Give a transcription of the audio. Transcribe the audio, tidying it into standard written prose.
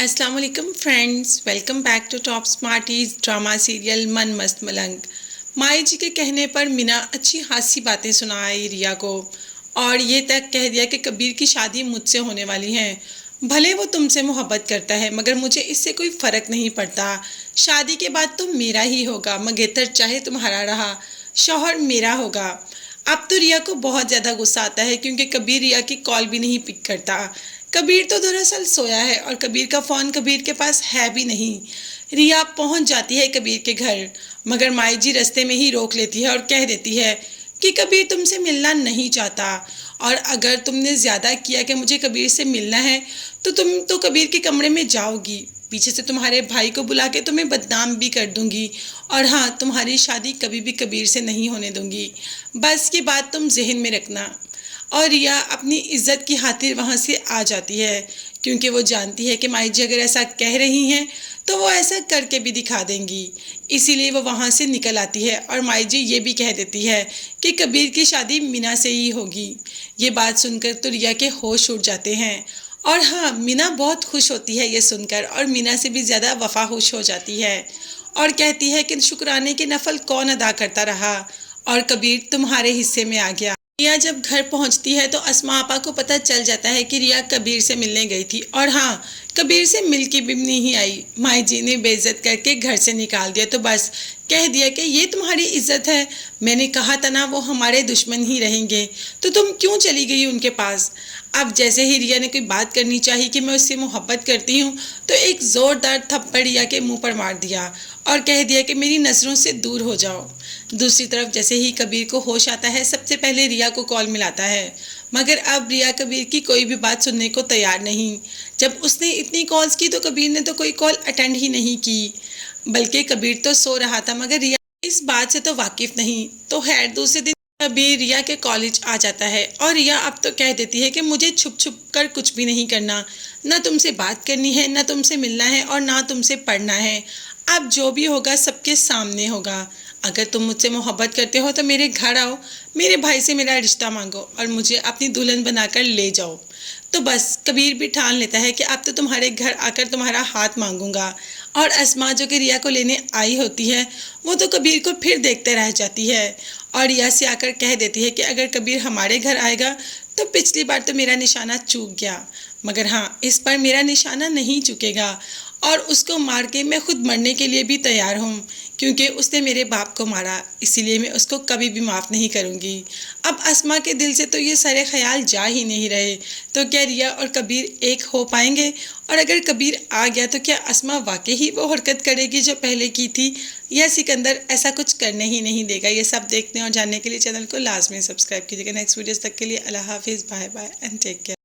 अस्सलाम वालेकुम friends, welcome back to Top Smarties drama serial Mann Mast मलंग। माई जी के कहने पर मीना अच्छी खासी बातें सुनाई रिया को और ये तक कह दिया कि कबीर की शादी मुझसे होने वाली है। भले वो तुमसे मोहब्बत करता है मगर मुझे इससे कोई फ़र्क नहीं पड़ता। शादी के बाद तो मेरा ही होगा, मंगेतर चाहे तुम्हारा रहा, शौहर मेरा होगा। अब तो रिया को बहुत ज़्यादा गुस्सा आता है क्योंकि कबीर रिया की कॉल भी नहीं पिक करता। कबीर तो दरअसल सोया है और कबीर का फ़ोन कबीर के पास है भी नहीं। रिया पहुंच जाती है कबीर के घर मगर माई जी रास्ते में ही रोक लेती है और कह देती है कि कबीर तुमसे मिलना नहीं चाहता और अगर तुमने ज़्यादा किया कि मुझे कबीर से मिलना है तो तुम तो कबीर के कमरे में जाओगी, पीछे से तुम्हारे भाई को बुला के तुम्हें बदनाम भी कर दूंगी और हाँ, तुम्हारी शादी कभी भी कबीर से नहीं होने दूंगी। बस ये बात तुम जहन में रखना। और रिया अपनी इज्जत की खातिर वहाँ से आ जाती है क्योंकि वो जानती है कि माई जी अगर ऐसा कह रही हैं तो वो ऐसा करके भी दिखा देंगी। इसीलिए वो वहाँ से निकल आती है और माई जी ये भी कह देती है कि कबीर की शादी मीना से ही होगी। ये बात सुनकर तो रिया के होश उड़ जाते हैं और हाँ, मीना बहुत खुश होती है ये सुनकर और मीना से भी ज़्यादा वफा खुश हो जाती है और कहती है कि शुक्राने के नफल कौन अदा करता रहा और कबीर तुम्हारे हिस्से में आ गया। रिया जब घर पहुंचती है तो अस्मा आपा को पता चल जाता है कि रिया कबीर से मिलने गई थी और हाँ, कबीर से मिल के भी नहीं आई। माई जी ने बेइज्जत करके घर से निकाल दिया तो बस कह दिया कि ये तुम्हारी इज्जत है, मैंने कहा था ना वो हमारे दुश्मन ही रहेंगे, तो तुम क्यों चली गई उनके पास। अब जैसे ही रिया ने कोई बात करनी चाहिए कि मैं उससे मोहब्बत करती हूँ तो एक ज़ोरदार थप्पड़ रिया के मुंह पर मार दिया और कह दिया कि मेरी नज़रों से दूर हो जाओ। दूसरी तरफ जैसे ही कबीर को होश आता है सबसे पहले रिया को कॉल मिलाता है मगर अब रिया कबीर की कोई भी बात सुनने को तैयार नहीं। जब उसने इतनी कॉल्स की तो कबीर ने तो कोई कॉल अटेंड ही नहीं की, बल्कि कबीर तो सो रहा था मगर रिया इस बात से तो वाकिफ नहीं। तो खैर दूसरे दिन कबीर रिया के कॉलेज आ जाता है और रिया अब तो कह देती है कि मुझे छुप छुप कर कुछ भी नहीं करना, ना तुमसे बात करनी है, ना तुमसे मिलना है और ना तुमसे पढ़ना है। अब जो भी होगा सबके सामने होगा। अगर तुम मुझसे मोहब्बत करते हो तो मेरे घर आओ, मेरे भाई से मेरा रिश्ता मांगो और मुझे अपनी दुल्हन बनाकर ले जाओ। तो बस कबीर भी ठान लेता है कि अब तो तुम्हारे घर आकर तुम्हारा हाथ मांगूंगा। और अस्मा जो कि रिया को लेने आई होती है वो तो कबीर को फिर देखते रह जाती है और रिया से आकर कह देती है कि अगर कबीर हमारे घर आएगा तो पिछली बार तो मेरा निशाना चूक गया मगर हाँ, इस बार मेरा निशाना नहीं चुकेगा और उसको मार के मैं खुद मरने के लिए भी तैयार हूँ क्योंकि उसने मेरे बाप को मारा, इसीलिए मैं उसको कभी भी माफ़ नहीं करूँगी। अब अस्मा के दिल से तो ये सारे ख्याल जा ही नहीं रहे। तो क्या रिया और कबीर एक हो पाएंगे और अगर कबीर आ गया तो क्या अस्मा वाकई ही वो हरकत करेगी जो पहले की थी या सिकंदर ऐसा कुछ करने ही नहीं देगा। ये सब देखने और जानने के लिए चैनल को लाजमी सब्सक्राइब कीजिएगा। नेक्स्ट वीडियोस तक के लिए अल्लाह हाफिज़, bye bye and take care.